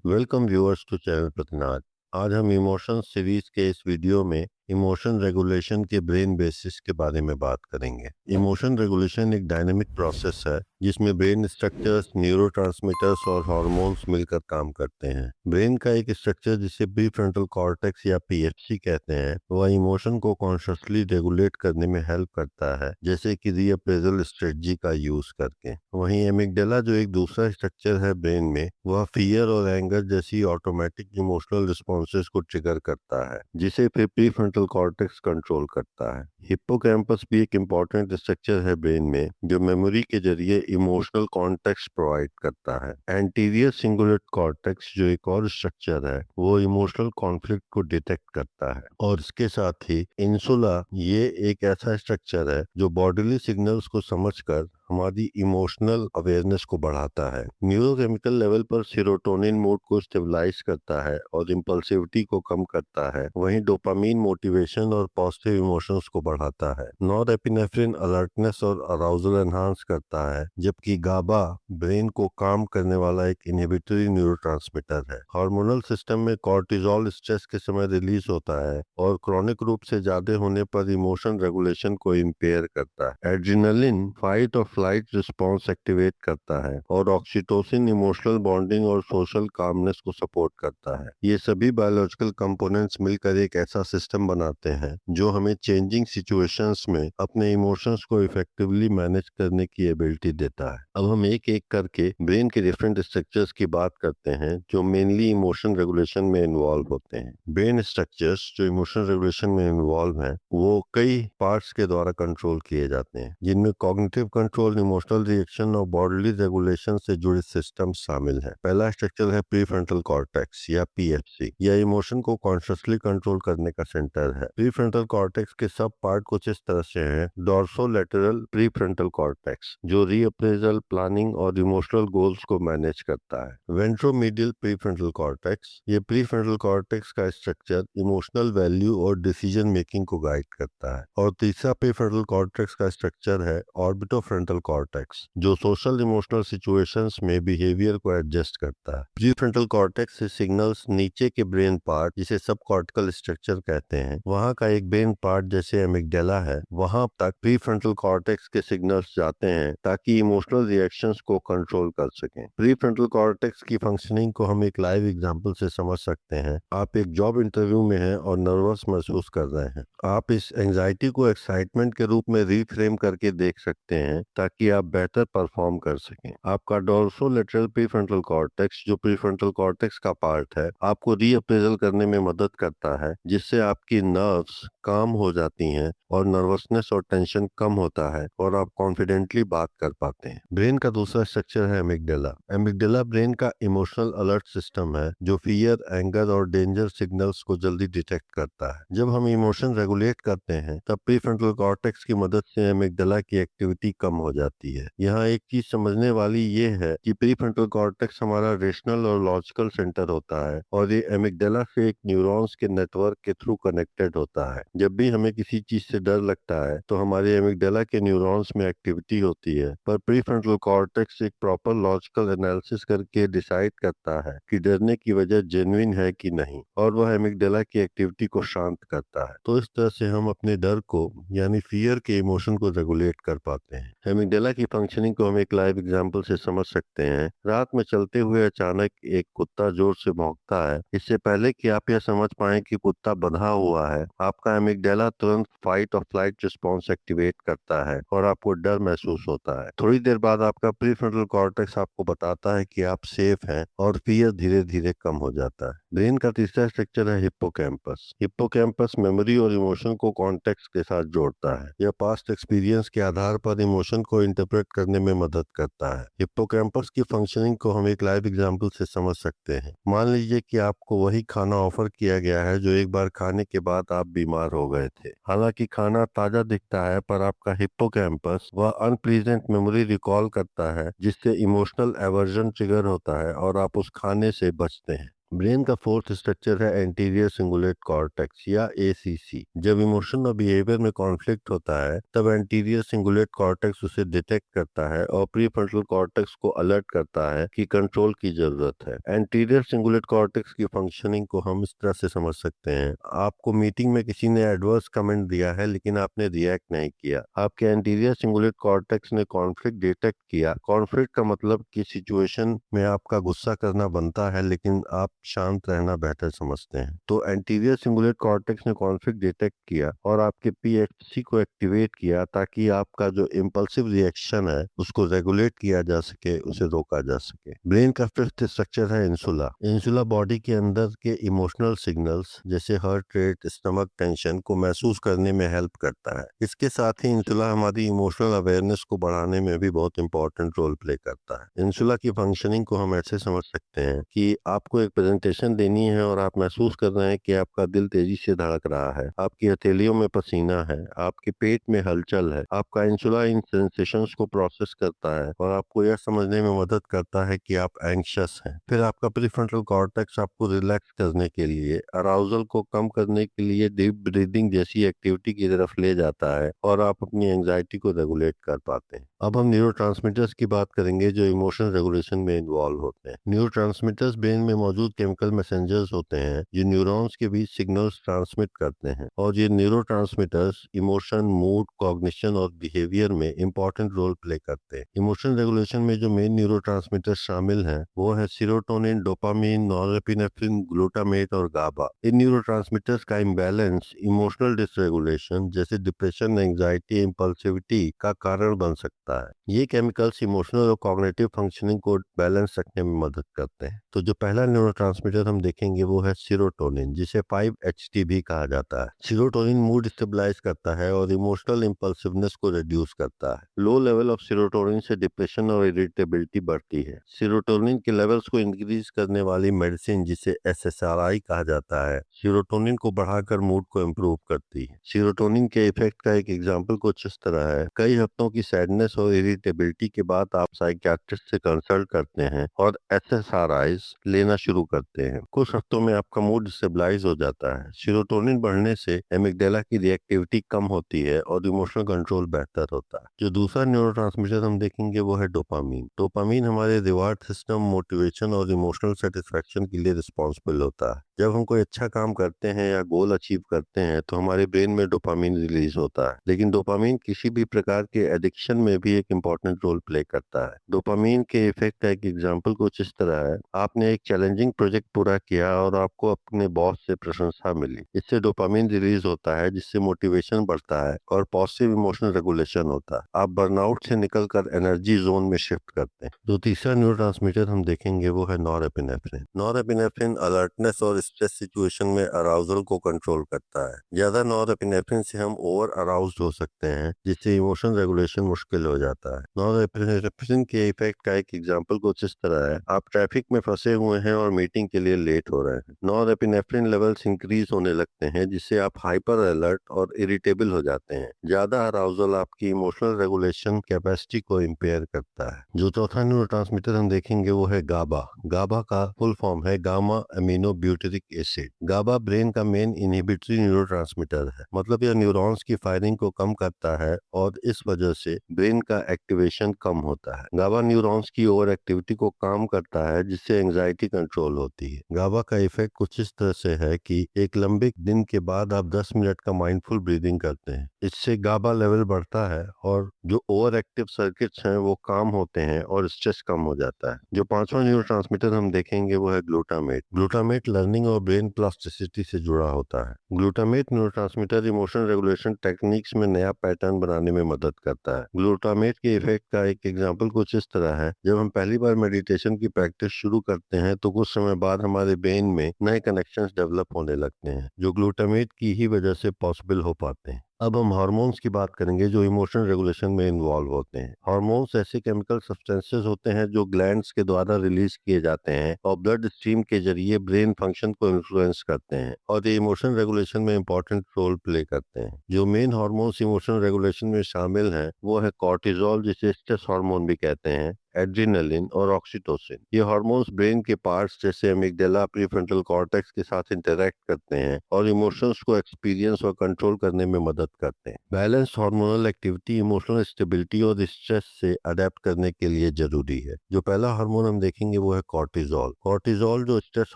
Welcome viewers to channel Pratinath. आज हम emotion series के इस वीडियो में इमोशन रेगुलेशन के ब्रेन बेसिस के बारे में बात करेंगे। इमोशन रेगुलेशन एक डायनेमिक प्रोसेस है जिसमें ब्रेन स्ट्रक्चर्स, न्यूरोट्रांसमीटर्स और हार्मोन्स मिलकर काम करते हैं। ब्रेन का एक स्ट्रक्चर जिसे प्रीफ्रंटल कॉर्टेक्स या पीएफसी कहते हैं, वह इमोशन को कॉन्शियसली रेगुलेट करने में हेल्प करता है, जैसे कि रीअप्रेजल स्ट्रेटजी का यूज करके। वहीं एमिगडाला जो एक दूसरा स्ट्रक्चर है ब्रेन में, वह फियर और एंगर जैसी ऑटोमेटिक इमोशनल रिस्पॉन्सेज को ट्रिगर करता है, जिसे फिर प्रीफ्रंटल कॉर्टेक्स कंट्रोल करता है। हिप्पोकैम्पस भी एक इम्पॉर्टेंट स्ट्रक्चर है ब्रेन में, जो मेमोरी के जरिए इमोशनल कॉन्टेक्स्ट प्रोवाइड करता है। एंटीरियर सिंगुलेट कॉर्टेक्स जो एक और स्ट्रक्चर है, वो इमोशनल कॉन्फ्लिक्ट को डिटेक्ट करता है। और इसके साथ ही इंसुला, ये एक ऐसा स्ट्रक्चर है जो बॉडीली सिग्नल्स को समझकर हमारी इमोशनल अवेयरनेस को बढ़ाता है। न्यूरोकेमिकल लेवल पर सीरोटोनिन मूड को स्टेबलाइज करता है और इम्पल्सिविटी को कम करता है। वहीं डोपामीन मोटिवेशन और पॉजिटिव इमोशंस को बढ़ाता है। नॉरएपिनेफ्रिन अलर्टनेस और अराउजल एनहांस करता है, जबकि गाबा ब्रेन को काम करने वाला एक इनहिबिटरी न्यूरोट्रांसमीटर है। हार्मोनल सिस्टम में कॉर्टिजोल स्ट्रेस के समय रिलीज होता है और क्रॉनिक रूप से ज्यादा होने पर इमोशन रेगुलेशन को इम्पेयर करता है। एड्रिनलिन फाइट और फ्लाइट रिस्पॉन्स एक्टिवेट करता है और ऑक्सीटोसिन इमोशनल बॉन्डिंग और सोशल कामनेस को सपोर्ट करता है। ये सभी बायोलॉजिकल कंपोनेंट्स मिलकर एक ऐसा सिस्टम बनाते हैं जो हमें चेंजिंग सिचुएशंस में अपने इमोशंस को इफेक्टिवली मैनेज करने की एबिलिटी देता है। अब हम एक एक करके ब्रेन के डिफरेंट स्ट्रक्चर्स की बात करते हैं जो मेनली इमोशन रेगुलेशन में इन्वॉल्व होते हैं। ब्रेन स्ट्रक्चर्स जो इमोशन रेगुलेशन में इन्वॉल्व हैं, वो कई पार्ट्स के द्वारा कंट्रोल किए जाते हैं, जिनमें कॉग्निटिव कंट्रोल, इमोशनल रिएक्शन और बॉडीली रेगुलेशन से जुड़े सिस्टम शामिल हैं। पहला स्ट्रक्चर है प्रीफ्रंटल कॉर्टेक्स या पीएफसी। यह इमोशन को कॉन्शियसली कंट्रोल करने का सेंटर है। प्रीफ्रंटल कॉर्टेक्स के सब पार्ट कुछ इस तरह से हैं। डोर्सोलेटरल प्रीफ्रंटल कॉर्टेक्स जो रीअप्रेजल, प्लानिंग और इमोशनल गोल्स को मैनेज करता है। वेंट्रोमीडियल प्रीफ्रंटल कॉर्टेक्स, ये प्रीफ्रंटल कॉर्टेक्स का स्ट्रक्चर इमोशनल वैल्यू और डिसीजन मेकिंग को गाइड करता है। और तीसरा प्रीफ्रंटल कॉर्टेक्स का स्ट्रक्चर है ऑर्बिटोफ्रंटल कॉर्टेक्स, जो सोशल इमोशनल सिचुएशंस में बिहेवियर को एडजस्ट करता है। प्रीफ्रंटल कॉर्टेक्स से सिग्नल्स नीचे के ब्रेन पार्ट, जिसे सब कॉर्टिकल स्ट्रक्चर कहते हैं, वहाँ का एक ब्रेन पार्ट जैसे एमिगडाला है, वहां तक प्रीफ्रंटल कॉर्टेक्स के सिग्नल्स जाते हैं ताकि इमोशनल रिएक्शंस को कंट्रोल कर सकें। प्रीफ्रंटल कॉर्टेक्स की फंक्शनिंग को हम एक लाइव एग्जांपल से समझ सकते हैं। आप एक जॉब इंटरव्यू में हैं और नर्वस महसूस कर रहे हैं। आप इस एंजाइटी को एक्साइटमेंट के रूप में रीफ्रेम करके देख सकते हैं ताकि आप बेहतर परफॉर्म कर सकें। आपका डोर्सोलेटरल प्रीफ्रंटल कॉर्टेक्स, जो प्रीफ्रंटल कॉर्टेक्स का पार्ट है, आपको रीअप्रेजल करने में मदद करता है, जिससे आपकी नर्व्स काम हो जाती हैं और नर्वसनेस और टेंशन कम होता है और आप कॉन्फिडेंटली बात कर पाते हैं। ब्रेन का दूसरा स्ट्रक्चर है एमिगडाला। एमिगडाला ब्रेन का इमोशनल अलर्ट सिस्टम है जो फियर, एंगर और डेंजर सिग्नल्स को जल्दी डिटेक्ट करता है। जब हम इमोशन रेगुलेट करते हैं, तब प्रीफ्रंटल कॉर्टेक्स की मदद से एमिगडाला की एक्टिविटी कम हो जाती है। यहाँ एक चीज समझने वाली ये है कि प्रीफ्रंटल कॉर्टेक्स हमारा रेशनल और लॉजिकल सेंटर होता है और ये एमिगडाला से एक न्यूरॉन्स के नेटवर्क के थ्रू कनेक्टेड होता है। जब भी हमें किसी चीज से डर लगता है तो हमारे एमिगडाला के न्यूरॉन्स में एक्टिविटी होती है, पर प्रीफ्रंटल कॉर्टेक्स एक प्रॉपर लॉजिकल एनालिसिस करके डिसाइड करता है कि डरने की वजह जेन्युइन है कि नहीं, और वह एमिगडाला की एक्टिविटी को शांत करता है। तो इस तरह से हम अपने डर को, यानी फियर के इमोशन को रेगुलेट कर पाते हैं। एमिगडाला की फंक्शनिंग को हम एक लाइव एग्जांपल से समझ सकते हैं। रात में चलते हुए अचानक एक कुत्ता जोर से भौंकता है। इससे पहले कि आप यह समझ पाएं कि कुत्ता बंधा हुआ है, आपका एमिगडाला तुरंत फाइट और फ्लाइट रिस्पॉन्स एक्टिवेट करता है और आपको डर महसूस होता है। थोड़ी देर बाद आपका प्रीफ्रंटल कॉर्टेक्स आपको बताता है कि आप सेफ हैं और फियर धीरे धीरे कम हो जाता है। ब्रेन का तीसरा स्ट्रक्चर है हिप्पोकैम्पस। हिप्पोकैम्पस मेमोरी और इमोशन को कॉन्टेक्स्ट के साथ जोड़ता है। यह पास्ट एक्सपीरियंस के आधार पर इमोशन को इंटरप्रेट करने में मदद करता है। हिप्पोकैम्पस की फंक्शनिंग को हम एक लाइव एग्जांपल से समझ सकते हैं। मान लीजिए कि आपको वही खाना ऑफर किया गया है जो एक बार खाने के बाद आप बीमार हो गए थे। हालांकि खाना ताजा दिखता है, पर आपका हिप्पोकैम्पस वह अनप्लीजेंट मेमोरी रिकॉल करता है, जिससे इमोशनल एवर्जन ट्रिगर होता है और आप उस खाने से बचते हैं। ब्रेन का फोर्थ स्ट्रक्चर है एंटीरियर सिंगुलेट कॉर्टेक्स या एसीसी। जब इमोशन और बिहेवियर में कॉन्फ्लिक्ट होता है तब एंटीरियर सिंगुलेट कॉर्टेक्स उसे डिटेक्ट करता है और प्रीफ्रंटल कॉर्टेक्स को अलर्ट करता है कि कंट्रोल की जरूरत है। एंटीरियर सिंगुलेट कॉर्टेक्स की फंक्शनिंग को हम इस तरह से समझ सकते हैं। आपको मीटिंग में किसी ने एडवर्स कमेंट दिया है लेकिन आपने रिएक्ट नहीं किया। आपके एंटीरियर सिंगुलेट कॉर्टेक्स ने कॉन्फ्लिक्ट डिटेक्ट किया। कॉन्फ्लिक्ट का मतलब कि सिचुएशन में आपका गुस्सा करना बनता है लेकिन आप शांत रहना बेहतर समझते हैं। तो एंटीरियर सिंगुलेट कॉर्टेक्स ने कॉन्फ्लिक्ट डिटेक्ट किया और आपके पीएचसी को एक्टिवेट किया ताकि आपका जो इम्पल्सिव रिएक्शन है उसको रेगुलेट किया जा सके, उसे रोका जा सके। ब्रेन का फिफ्थ स्ट्रक्चर है इंसुला। इंसुला बॉडी के अंदर के इमोशनल सिग्नल्स जैसे हार्ट रेट, स्टमक टेंशन को महसूस करने में हेल्प करता है। इसके साथ ही इंसुला हमारी इमोशनल अवेयरनेस को बढ़ाने में भी बहुत इंपॉर्टेंट रोल प्ले करता है। इंसुला की फंक्शनिंग को हम ऐसे समझ सकते हैं कि आपको एक प्रेजेंटेशन देनी है और आप महसूस कर रहे हैं कि आपका दिल तेजी से धड़क रहा है, आपकी हथेलियों में पसीना है, आपके पेट में हलचल है। आपका इंसुला इन सेंसेशंस को प्रोसेस करता है और आपको यह समझने में मदद करता है कि आप एंग्शियस हैं। फिर आपका प्रीफ्रंटल कॉर्टेक्स आपको रिलैक्स करने के लिए, अराउजल को कम करने के लिए डीप ब्रीदिंग जैसी एक्टिविटी की तरफ ले जाता है और आप अपनी एंजाइटी को रेगुलेट कर पाते हैं। अब हम न्यूरोट्रांसमीटर्स की बात करेंगे जो इमोशन रेगुलेशन में इन्वॉल्व होते हैं। न्यूरोट्रांसमीटर्स ब्रेन में मौजूद केमिकल मैसेंजर्स होते हैं जो न्यूरॉन्स के बीच सिग्नल्स ट्रांसमिट करते हैं और ये न्यूरोट्रांसमीटर्स इमोशन, मूड, कॉग्निशन और बिहेवियर में इंपॉर्टेंट रोल प्ले करते हैं। इमोशन रेगुलेशन में जो मेन न्यूरोट्रांसमीटर्स शामिल हैं वो है सीरोटोनिन, डोपामीन, नॉरएपिनेफ्रिन, ग्लूटामेट और गाबा। इन न्यूरोट्रांसमीटर्स का इम्बैलेंस इमोशनल डिसरेगुलेशन जैसे डिप्रेशन, एंजाइटी, इम्पल्सिविटी का कारण बन सकता है। ये केमिकल्स इमोशनल और कॉग्निटिव फंक्शनिंग को बैलेंस रखने में मदद करते हैं। तो जो पहला न्यूरोट्रांसमीटर हम देखेंगे वो है सीरोटोनिन, जिसे 5-HT भी कहा जाता है। सीरोटोनिन मूड स्टेबलाइज करता है और इमोशनल इम्पल्सिवनेस को रिड्यूस करता है। लो लेवल ऑफ सीरोटोनिन से डिप्रेशन और इरिटेबिलिटी बढ़ती है। सीरोटोनिन के लेवल्स को इंक्रीज करने वाली मेडिसिन जिसे SSRI कहा जाता है, सीरोटोनिन को बढ़ाकर मूड को इम्प्रूव करती है। सीरोटोनिन के इफेक्ट का एक एग्जाम्पल कुछ इस तरह है। कई हफ्तों की सैडनेस और इरिटेबिलिटी के बाद आप साइकियाट्रिस्ट से कंसल्ट करते हैं और SSRIs लेना शुरू करते हैं। कुछ हफ्तों में आपका मूड स्टेबलाइज हो जाता है। सीरोटोनिन बढ़ने से एमिगडाला की रिएक्टिविटी कम होती है और इमोशनल कंट्रोल बेहतर होता है। जो दूसरा न्यूरोट्रांसमीटर हम देखेंगे वो है डोपामीन। डोपामीन हमारे रिवार्ड सिस्टम, मोटिवेशन और इमोशनल सेटिस्फैक्शन के लिए रिस्पॉन्सिबल होता है। जब हम कोई अच्छा काम करते हैं या गोल अचीव करते हैं तो हमारे ब्रेन में डोपामीन रिलीज होता है। लेकिन डोपामीन किसी भी प्रकार के एडिक्शन में भी एक इम्पोर्टेंट रोल प्ले करता है। डोपामीन के इफेक्ट का एक एग्जांपल कुछ इस तरह है। आपने एक चैलेंजिंग प्रोजेक्ट पूरा किया और आपको अपने बॉस से प्रशंसा मिली। इससे डोपामीन रिलीज होता है जिससे मोटिवेशन बढ़ता है और पॉजिटिव इमोशनल रेगुलेशन होता है। आप बर्नआउट से निकलकर एनर्जी जोन में शिफ्ट करते हैं। जो तीसरा न्यूरोट्रांसमीटर हम देखेंगे वो है नॉरएपिनेफ्रिन। नॉरएपिनेफ्रिन अलर्टनेस और स्ट्रेस सिचुएशन में अराउजल को कंट्रोल करता है। ज्यादा नॉरएपिनेफ्रिन से हम ओवर अराउज्ड हो सकते हैं जिससे इमोशन रेगुलेशन मुश्किल हो जाता है। नॉरएपिनेफ्रिन के इफेक्ट का एक एग्जांपल कुछ इस तरह है। आप ट्रैफिक में फंसे हुए हैं और मीटिंग के लिए लेट हो रहे हैं। नॉरएपिनेफ्रिन लेवल्स इंक्रीज होने लगते हैं जिससे आप हाइपर अलर्ट और इरिटेबल हो जाते हैं। ज्यादा अराउजल आपकी इमोशनल रेगुलेशन कैपेसिटी को इम्पेयर करता है। जो चौथा न्यूरोट्रांसमीटर हम देखेंगे वो है गाबा। गाबा का फुल फॉर्म है गामा अमीनो ब्यूटेरिक एसिड। गाबा ब्रेन का मेन इनहिबिटरी न्यूरोट्रांसमीटर है। मतलब यह न्यूरॉन्स की फायरिंग को कम करता है और इस वजह से ब्रेन का एक्टिवेशन कम होता है। गाबा न्यूरॉन्स की ओवर एक्टिविटी को कम करता है जिससे एंजाइटी कंट्रोल होती है। गाबा का इफेक्ट कुछ इस तरह से है कि एक लंबे दिन के बाद आप 10 मिनट का माइंडफुल ब्रीदिंग करते हैं। इससे गाबा लेवल बढ़ता है और जो ओवर एक्टिव सर्किट्स हैं वो काम होते हैं और स्ट्रेस कम हो जाता है। जो पांचवा न्यूरोट्रांसमीटर हम देखेंगे वो है ग्लूटामेट। ग्लूटामेट लर्निंग और ब्रेन प्लास्टिसिटी से जुड़ा होता है। Glutamate neurotransmitter emotion regulation techniques में नया पैटर्न बनाने में मदद करता है। ग्लूटामेट के इफेक्ट का एक एग्जांपल कुछ इस तरह है। जब हम पहली बार मेडिटेशन की प्रैक्टिस शुरू करते हैं तो कुछ समय बाद हमारे ब्रेन में नए कनेक्शंस डेवलप होने लगते हैं जो ग्लूटामेट की ही वजह से पॉसिबल हो पाते हैं। अब हम हार्मोन्स की बात करेंगे जो इमोशन रेगुलेशन में इन्वॉल्व होते हैं। हार्मोन्स ऐसे केमिकल सब्सटेंसेस होते हैं जो ग्लैंड्स के द्वारा रिलीज किए जाते हैं और ब्लड स्ट्रीम के जरिए ब्रेन फंक्शन को इन्फ्लुएंस करते हैं और ये इमोशन रेगुलेशन में इंपॉर्टेंट रोल प्ले करते हैं। जो मेन हार्मोन्स इमोशन रेगुलेशन में शामिल हैं वो है कॉर्टिजोल जिसे स्ट्रेस हार्मोन भी कहते हैं, एड्रेनलिन और ऑक्सीटोसिन। ये हार्मोन्स ब्रेन के पार्ट्स जैसे अमिगडाला, प्रीफ्रंटल कॉर्टेक्स के साथ इंटरैक्ट करते हैं और इमोशंस को एक्सपीरियंस और कंट्रोल करने में मदद करते हैं। Balance hormonal activity emotional stability और स्ट्रेस से अडेप्ट करने के लिए जरूरी है। जो पहला हार्मोन हम देखेंगे वो है कॉर्टिजोल। कॉर्टिजोल जो स्ट्रेस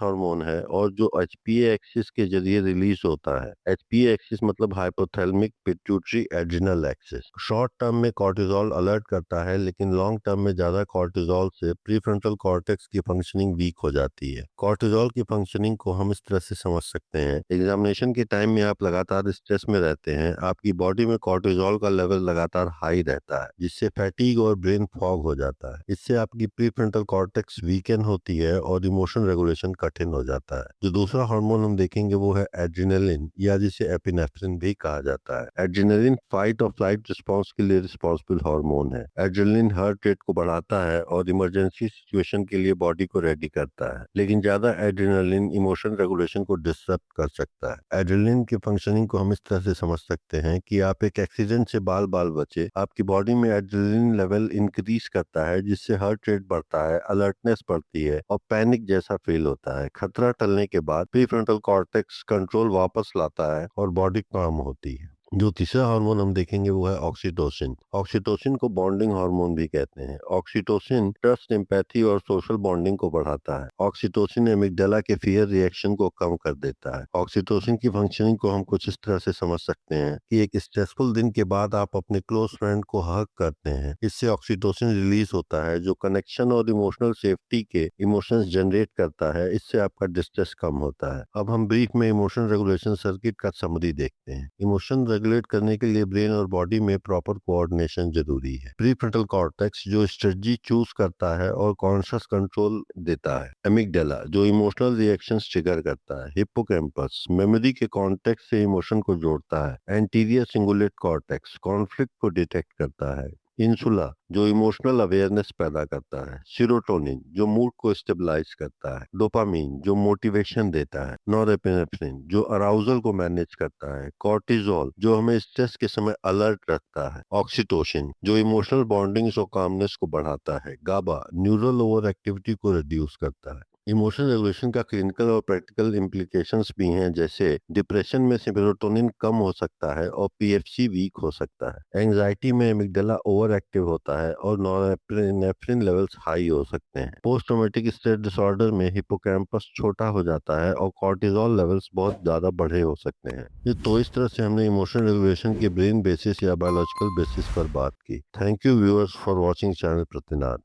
हार्मोन है और जो एचपीए एक्सिस के जरिए रिलीज होता है। एचपीए एक्सिस मतलब hypothalamic pituitary adrenal axis. Short term में कॉर्टिजोल अलर्ट करता है, लेकिन लॉन्ग टर्म में ज्यादा कॉर्टिजोल से प्रीफ्रंटल कॉर्टेक्स की फंक्शनिंग वीक हो जाती है। कॉर्टिजोल की फंक्शनिंग को हम इस तरह से समझ सकते हैं। एग्जामिनेशन के टाइम में आप लगातार स्ट्रेस में रहते हैं, आपकी बॉडी में कॉर्टिजोल का लेवल लगातार हाई रहता है, जिससे फैटीग और ब्रेन फॉग हो जाता है। इससे आपकी प्रीफ्रंटल कॉर्टेक्स वीकन होती है और इमोशन रेगुलेशन कठिन हो जाता है। जो दूसरा हार्मोन हम देखेंगे वो है एड्रेनलिन, या जिसे एपिनेफ्रिन भी कहा जाता है। एड्रेनलिन फाइट और फ्लाइट रिस्पॉन्स के लिए रिस्पॉन्सिबल हार्मोन है। एड्रेनलिन हार्ट रेट को बढ़ाता है और इमरजेंसी सिचुएशन के लिए बॉडी को रेडी करता है, लेकिन ज्यादा एड्रेनलिन इमोशन रेगुलेशन को डिस्टर्ब कर सकता है। एड्रेनलिन की फंक्शनिंग को हम इस तरह से समझ सकते हैं कि आप एक एक्सीडेंट से बाल बाल बचे, आपकी बॉडी में एड्रेनलिन लेवल इंक्रीज करता है, जिससे हार्ट रेट बढ़ता है, अलर्टनेस बढ़ती है और पैनिक जैसा फील होता है। खतरा टलने के बाद प्रीफ्रंटल कॉर्टेक्स कंट्रोल वापस लाता है और बॉडी काम होती है। जो तीसरा हार्मोन हम देखेंगे वो है ऑक्सीटोसिन। ऑक्सीटोसिन को बॉन्डिंग हार्मोन भी कहते हैं। ऑक्सीटोसिन ट्रस्ट, एम्पैथी और सोशल बॉन्डिंग को बढ़ाता है। ऑक्सीटोसिन एमिगडाला के फियर रिएक्शन को कम कर देता है। ऑक्सीटोसिन की फंक्शनिंग को हम कुछ इस तरह से समझ सकते हैं कि एक स्ट्रेसफुल दिन के बाद आप अपने क्लोज फ्रेंड को हग करते हैं, इससे ऑक्सीटोसिन रिलीज होता है, जो कनेक्शन और इमोशनल सेफ्टी के इमोशंस जनरेट करता है। इससे आपका डिस्ट्रेस कम होता है। अब हम ब्रीफ में इमोशन रेगुलेशन सर्किट का समरी देखते हैं। इमोशन रेगुलेट करने के लिए ब्रेन और बॉडी में प्रॉपर कोऑर्डिनेशन जरूरी है। प्रीफ्रंटल कॉर्टेक्स जो स्ट्रेटजी चूज करता है और कॉन्शियस कंट्रोल देता है। एमिगडाला जो इमोशनल रिएक्शंस ट्रिगर करता है। हिप्पोकैम्पस मेमोरी के कॉन्टेक्स्ट से इमोशन को जोड़ता है। एंटीरियर सिंगुलेट कॉर्टेक्स कॉन्फ्लिक्ट को डिटेक्ट करता है। इंसुला जो इमोशनल अवेयरनेस पैदा करता है। सीरोटोनिन जो मूड को स्टेबलाइज करता है। डोपामीन जो मोटिवेशन देता है। नॉरएपिनेफ्रिन जो अराउजल को मैनेज करता है। कॉर्टिजोल जो हमें स्ट्रेस के समय अलर्ट रखता है। ऑक्सीटोसिन जो इमोशनल बॉन्डिंग्स और कामनेस को बढ़ाता है। गाबा न्यूरल ओवर एक्टिविटी को रिड्यूस करता है। इमोशन रेगुलेशन का क्लिनिकल और प्रैक्टिकल इम्प्लीकेशंस भी हैं, जैसे डिप्रेशन में सेरोटोनिन कम हो सकता है और पीएफसी वीक हो सकता है। एंजाइटी में एमिगडाला ओवर एक्टिव होता है और नॉरएपिनेफ्रिन लेवल्स हाई हो सकते हैं। पोस्ट ट्रॉमेटिक स्ट्रेस डिसऑर्डर में हिप्पोकैम्पस छोटा हो जाता है और कॉर्टिजोल लेवल्स बहुत ज्यादा बढ़े हो सकते हैं। ये तो इस तरह से हमने इमोशन रेगुलेशन के ब्रेन बेसिस या बायोलॉजिकल बेसिस पर बात की। Thank you viewers for watching channel प्रतिनाद।